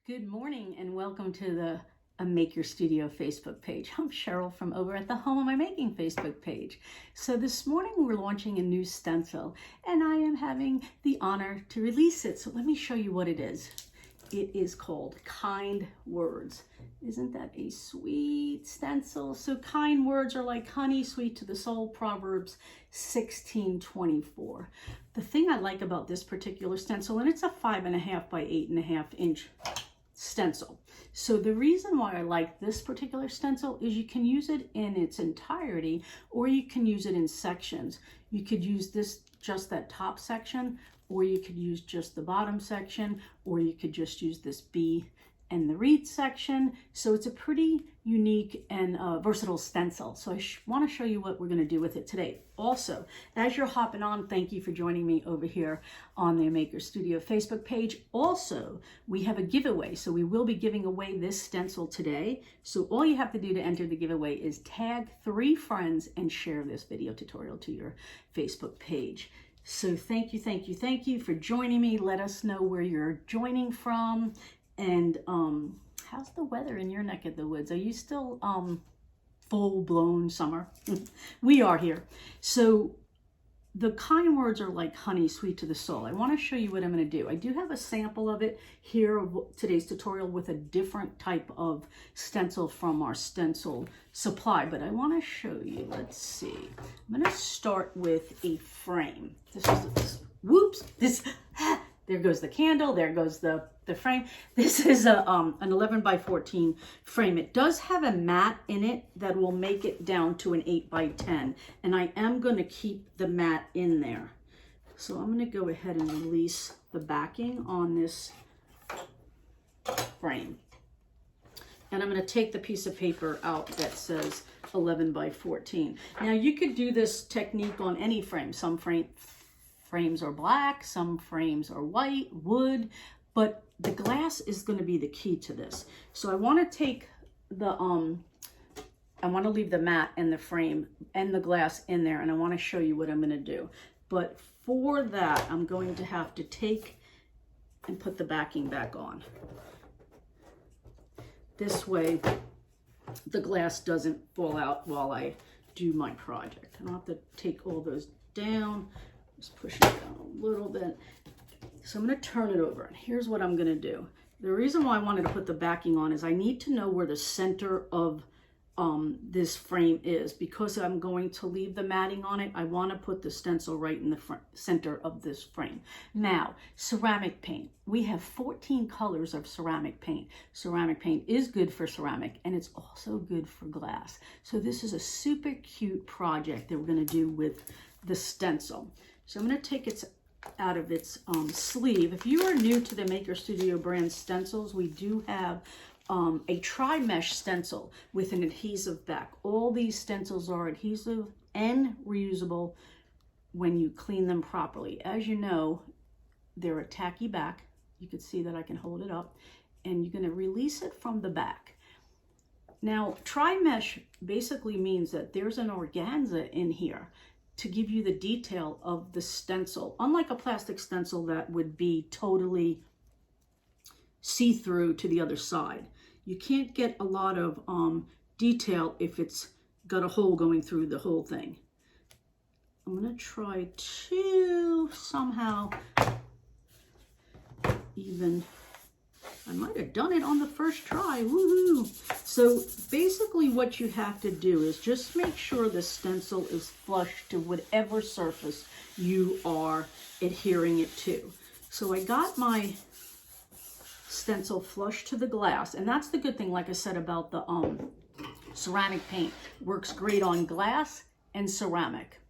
Good morning and welcome to the Make Your Studio Facebook page. I'm Cheryl from over at the Home of My Making Facebook page. So this morning we're launching a new stencil and I am having the honor to release it. So let me show you what it is. It is called Kind Words. Isn't that a sweet stencil? So kind words are like honey, sweet to the soul, Proverbs 16:24. The thing I like about this particular stencil, and it's a 5.5 by 8.5 inch stencil. So the reason why I like this particular stencil is you can use it in its entirety or you can use it in sections. You could use this, just that top section, or you could use just the bottom section, or you could just use this B and the reed section. So it's a pretty unique and versatile stencil. So I want to show you what we're going to do with it today. Also, as you're hopping on, thank you for joining me over here on the Maker Studio Facebook page. Also, we have a giveaway. So we will be giving away this stencil today. So all you have to do to enter the giveaway is tag 3 friends and share this video tutorial to your Facebook page. So thank you for joining me. Let us know where you're joining from. And how's the weather in your neck of the woods? Are you still full-blown summer? We are here. So the kind words are like honey, sweet to the soul. I want to show you what I'm going to do. I do have a sample of it here of today's tutorial with a different type of stencil from our stencil supply, but I want to show you. Let's see. I'm going to start with a frame. There goes the candle, there goes the frame. This is an 11 by 14 frame. It does have a mat in it that will make it down to an 8 by 10. And I am going to keep the mat in there. So I'm going to go ahead and release the backing on this frame. And I'm going to take the piece of paper out that says 11 by 14. Now you could do this technique on any frame. Some frames are black, some frames are white, wood, but the glass is going to be the key to this. So I want to take the, I want to leave the mat and the frame and the glass in there, and I want to show you what I'm going to do. But for that, I'm going to have to take and put the backing back on. This way, the glass doesn't fall out while I do my project. I'll have to take all those down. Just push it down a little bit. So I'm going to turn it over, and here's what I'm going to do. The reason why I wanted to put the backing on is I need to know where the center of this frame is. Because I'm going to leave the matting on it, I want to put the stencil right in the center of this frame. Now, ceramic paint. We have 14 colors of ceramic paint. Ceramic paint is good for ceramic, and it's also good for glass. So this is a super cute project that we're going to do with the stencil. So I'm going to take it out of its sleeve. If you are new to the Maker Studio brand stencils, we do have a tri-mesh stencil with an adhesive back. All these stencils are adhesive and reusable when you clean them properly. As you know, they're a tacky back. You can see that I can hold it up, and you're going to release it from the back. Now, tri-mesh basically means that there's an organza in here to give you the detail of the stencil, unlike a plastic stencil that would be totally see-through to the other side. You can't get a lot of detail if it's got a hole going through the whole thing. I'm gonna try to somehow even, I might have done it on the first try, woohoo! So basically what you have to do is just make sure the stencil is flush to whatever surface you are adhering it to. So I got my stencil flush to the glass, and that's the good thing, like I said, about the ceramic paint. Works great on glass and ceramic.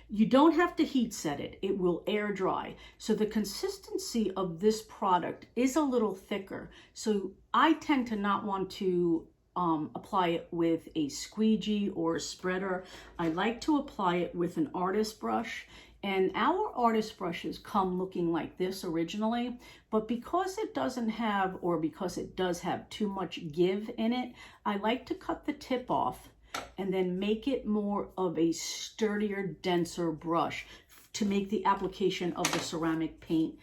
You don't have to heat set it. It will air dry. So the consistency of this product is a little thicker. So I tend to not want to apply it with a squeegee or a spreader. I like to apply it with an artist brush. And our artist brushes come looking like this originally, but because it doesn't have, or because it does have too much give in it, I like to cut the tip off and then make it more of a sturdier, denser brush to make the application of the ceramic paint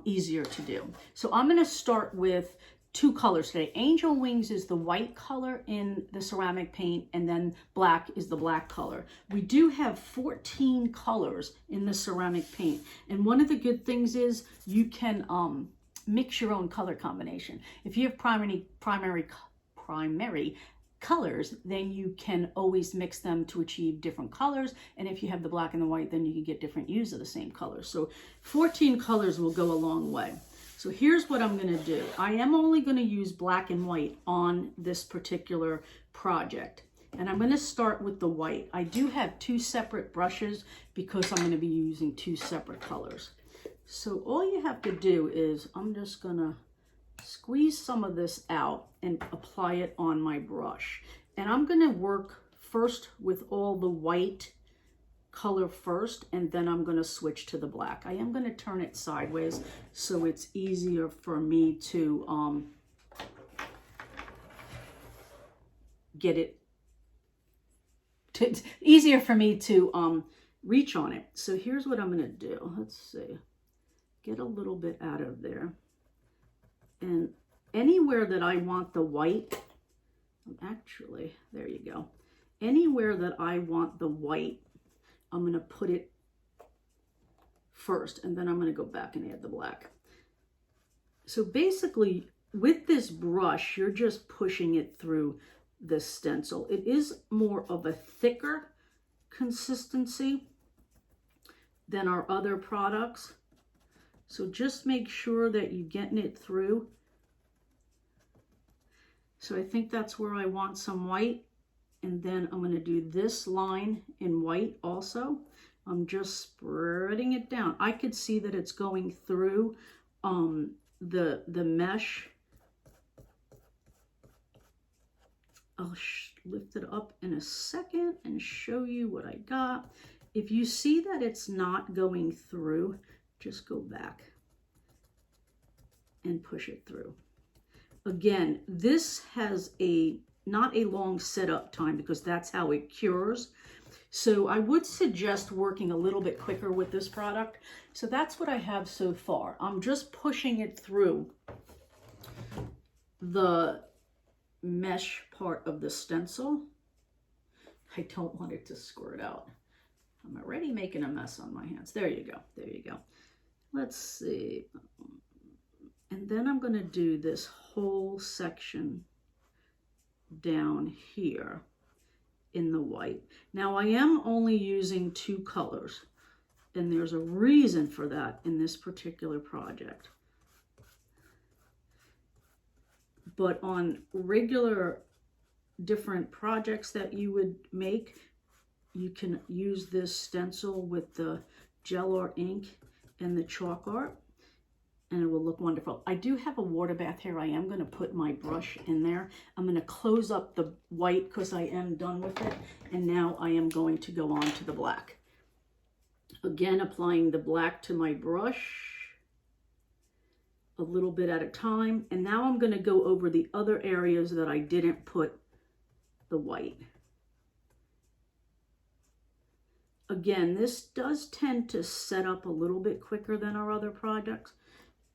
easier to do. So I'm going to start with two colors today. Angel Wings is the white color in the ceramic paint, and then black is the black color. We do have 14 colors in the ceramic paint, and one of the good things is you can mix your own color combination. If you have primary colors, then you can always mix them to achieve different colors. And if you have the black and the white, then you can get different hues of the same color. So 14 colors will go a long way. So here's what I'm going to do. I am only going to use black and white on this particular project. And I'm going to start with the white. I do have two separate brushes because I'm going to be using two separate colors. So all you have to do is, I'm just going to squeeze some of this out and apply it on my brush. And I'm going to work first with all the white color first, and then I'm going to switch to the black. I am going to turn it sideways so it's easier for me to easier for me to reach on it. So here's what I'm going to do. Let's see. Get a little bit out of there. And anywhere that I want the white, actually, there you go. Anywhere that I want the white, I'm going to put it first, and then I'm going to go back and add the black. So basically, with this brush, you're just pushing it through the stencil. It is more of a thicker consistency than our other products. So just make sure that you're getting it through. So I think that's where I want some white. And then I'm going to do this line in white also. I'm just spreading it down. I could see that it's going through the mesh. I'll lift it up in a second and show you what I got. If you see that it's not going through, just go back and push it through. Again, this has not a long setup time because that's how it cures. So I would suggest working a little bit quicker with this product. So that's what I have so far. I'm just pushing it through the mesh part of the stencil. I don't want it to squirt out. I'm already making a mess on my hands. There you go. There you go. Let's see. And then I'm going to do this whole section down here in the white. Now I am only using two colors, and there's a reason for that in this particular project. But on regular different projects that you would make, you can use this stencil with the gel art ink and the chalk art, and it will look wonderful. I do have a water bath here. I am going to put my brush in there. I'm going to close up the white because I am done with it. And now I am going to go on to the black. Again, applying the black to my brush a little bit at a time. And now I'm going to go over the other areas that I didn't put the white. Again, this does tend to set up a little bit quicker than our other products.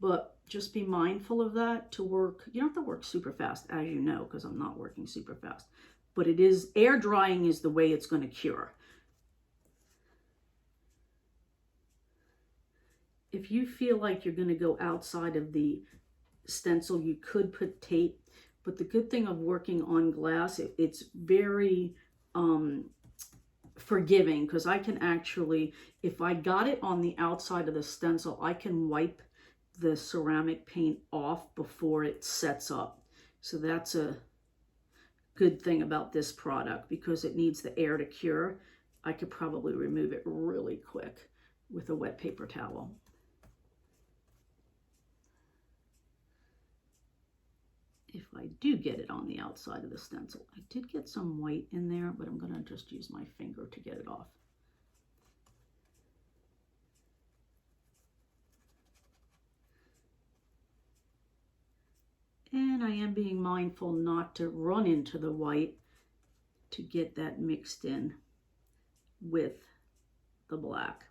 But just be mindful of that to work. You don't have to work super fast, as you know, because I'm not working super fast. But it is, air drying is the way it's going to cure. If you feel like you're going to go outside of the stencil, you could put tape. But the good thing of working on glass, it's very forgiving, because I can actually, if I got it on the outside of the stencil, I can wipe the ceramic paint off before it sets up. So that's a good thing about this product, because it needs the air to cure. I could probably remove it really quick with a wet paper towel. If I do get it on the outside of the stencil. I did get some white in there, but I'm going to just use my finger to get it off. And I am being mindful not to run into the white to get that mixed in with the black.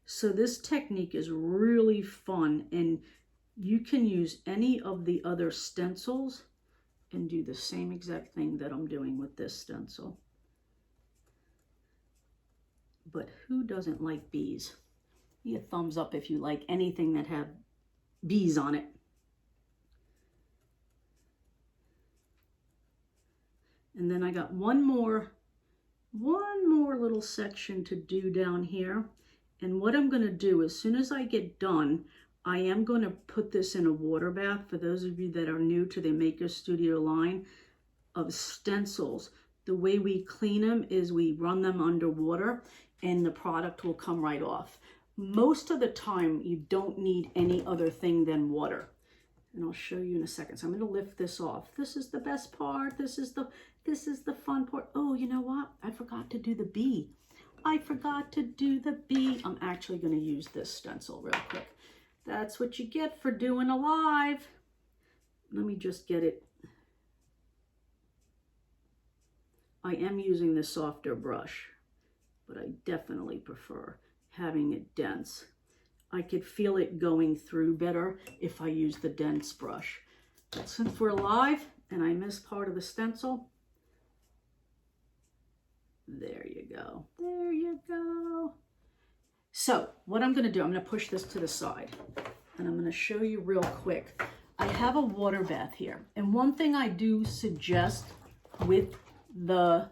So this technique is really fun, and You can use any of the other stencils and do the same exact thing that I'm doing with this stencil. But who doesn't like bees? Give me a thumbs up if you like anything that have bees on it. And then I got one more little section to do down here. And what I'm going to do, as soon as I get done, I am going to put this in a water bath. For those of you that are new to the Maker Studio line of stencils, the way we clean them is we run them under water and the product will come right off. Most of the time, you don't need any other thing than water. And I'll show you in a second. So I'm going to lift this off. This is the best part. This is the fun part. Oh, you know what? I forgot to do the bee. I forgot to do the bee. I'm actually going to use this stencil real quick. That's what you get for doing a live. Let me just get it. I am using the softer brush, but I definitely prefer having it dense. I could feel it going through better if I use the dense brush. But since we're live and I missed part of the stencil, there you go. There you go. So what I'm going to do, I'm going to push this to the side and I'm going to show you real quick. I have a water bath here. And one thing I do suggest with the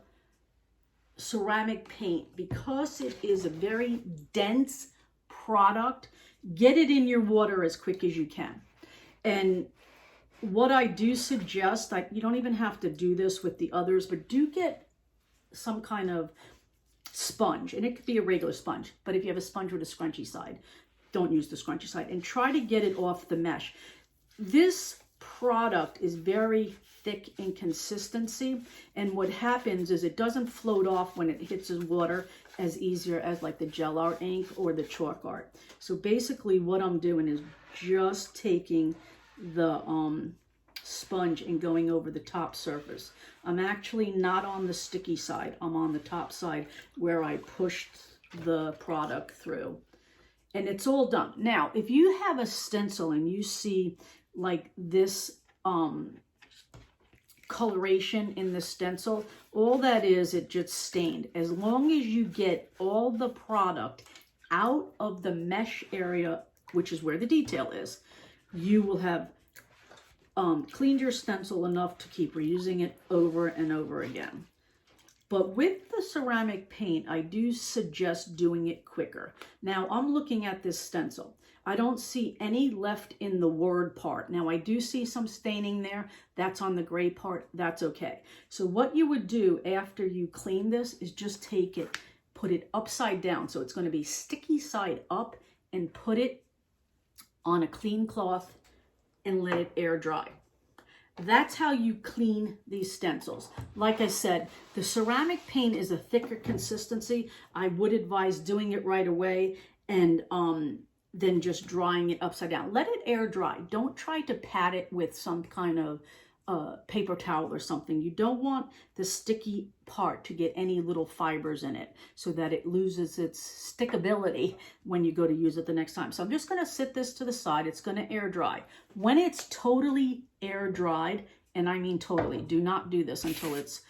ceramic paint, because it is a very dense product, get it in your water as quick as you can. And what I do suggest, you don't even have to do this with the others, but do get some kind of sponge, and it could be a regular sponge, but if you have a sponge with a scrunchy side, don't use the scrunchy side, and try to get it off the mesh. This product is very thick in consistency, and what happens is it doesn't float off when it hits the water as easier as like the gel art ink or the chalk art. So basically what I'm doing is just taking the sponge and going over the top surface. I'm actually not on the sticky side. I'm on the top side where I pushed the product through. And it's all done. Now, if you have a stencil and you see like this coloration in the stencil, all that is, it just stained. As long as you get all the product out of the mesh area, which is where the detail is, you will have cleaned your stencil enough to keep reusing it over and over again. But with the ceramic paint, I do suggest doing it quicker. Now, I'm looking at this stencil. I don't see any left in the word part. Now, I do see some staining there. That's on the gray part. That's okay. So what you would do after you clean this is just take it, put it upside down. So it's going to be sticky side up, and put it on a clean cloth and let it air dry. That's how you clean these stencils. Like I said, the ceramic paint is a thicker consistency. I would advise doing it right away and then just drying it upside down. Let it air dry. Don't try to pat it with some kind of paper towel or something. You don't want the sticky part to get any little fibers in it so that it loses its stickability when you go to use it the next time. So I'm just going to sit this to the side. It's going to air dry. When it's totally air dried, and I mean totally, do not do this until it's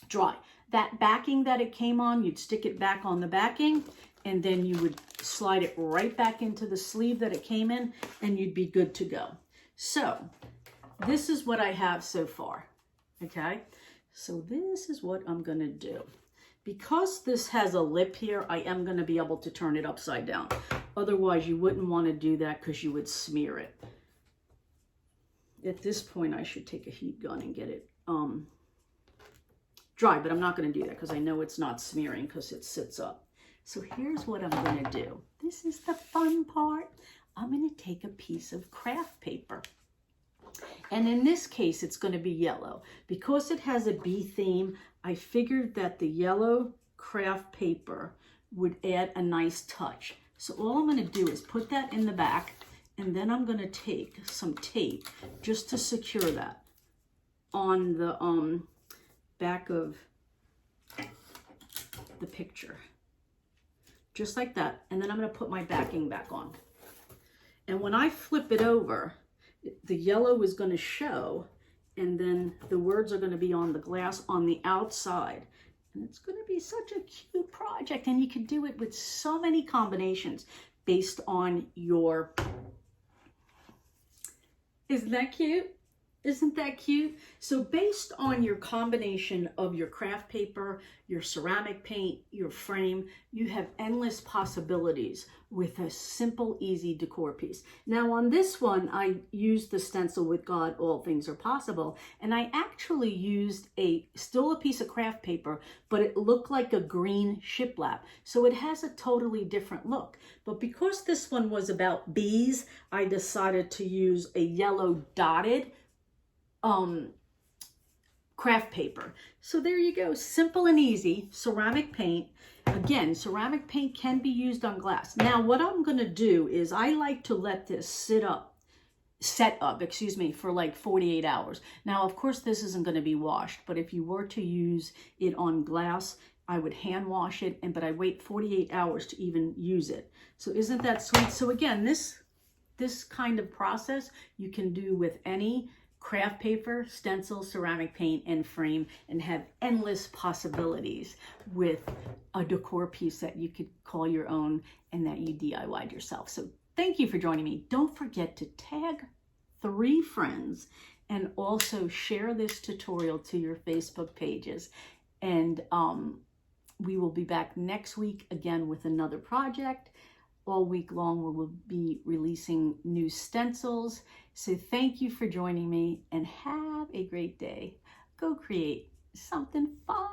dry. That backing that it came on, you'd stick it back on the backing, and then you would slide it right back into the sleeve that it came in, and you'd be good to go. So this is what I have so far, okay? So this is what I'm gonna do. Because this has a lip here, I am gonna be able to turn it upside down. Otherwise, you wouldn't wanna do that because you would smear it. At this point, I should take a heat gun and get it dry, but I'm not gonna do that because I know it's not smearing because it sits up. So here's what I'm gonna do. This is the fun part. I'm gonna take a piece of craft paper. And in this case, it's going to be yellow. Because it has a bee theme, I figured that the yellow craft paper would add a nice touch. So all I'm going to do is put that in the back, and then I'm going to take some tape just to secure that on the back of the picture. Just like that. And then I'm going to put my backing back on. And when I flip it over, the yellow is going to show, and then the words are going to be on the glass on the outside. And it's going to be such a cute project, and you can do it with so many combinations based on your... Isn't that cute? Isn't that cute? So based on your combination of your craft paper, your ceramic paint, your frame, you have endless possibilities with a simple, easy decor piece. Now on this one, I used the stencil with God, All Things Are Possible, and I actually used still a piece of craft paper, but it looked like a green shiplap. So it has a totally different look. But because this one was about bees, I decided to use a yellow dotted craft paper. So there you go, simple and easy, ceramic paint. Again, ceramic paint can be used on glass. Now what I'm going to do is I like to let this set up, for like 48 hours. Now of course this isn't going to be washed, but if you were to use it on glass, I would hand wash it, but I wait 48 hours to even use it. So isn't that sweet? So again, this kind of process you can do with any craft paper, stencil, ceramic paint, and frame, and have endless possibilities with a decor piece that you could call your own and that you DIY'd yourself. So thank you for joining me. Don't forget to tag 3 friends and also share this tutorial to your Facebook pages. And we will be back next week again with another project. All week long, we will be releasing new stencils. So thank you for joining me and have a great day. Go create something fun.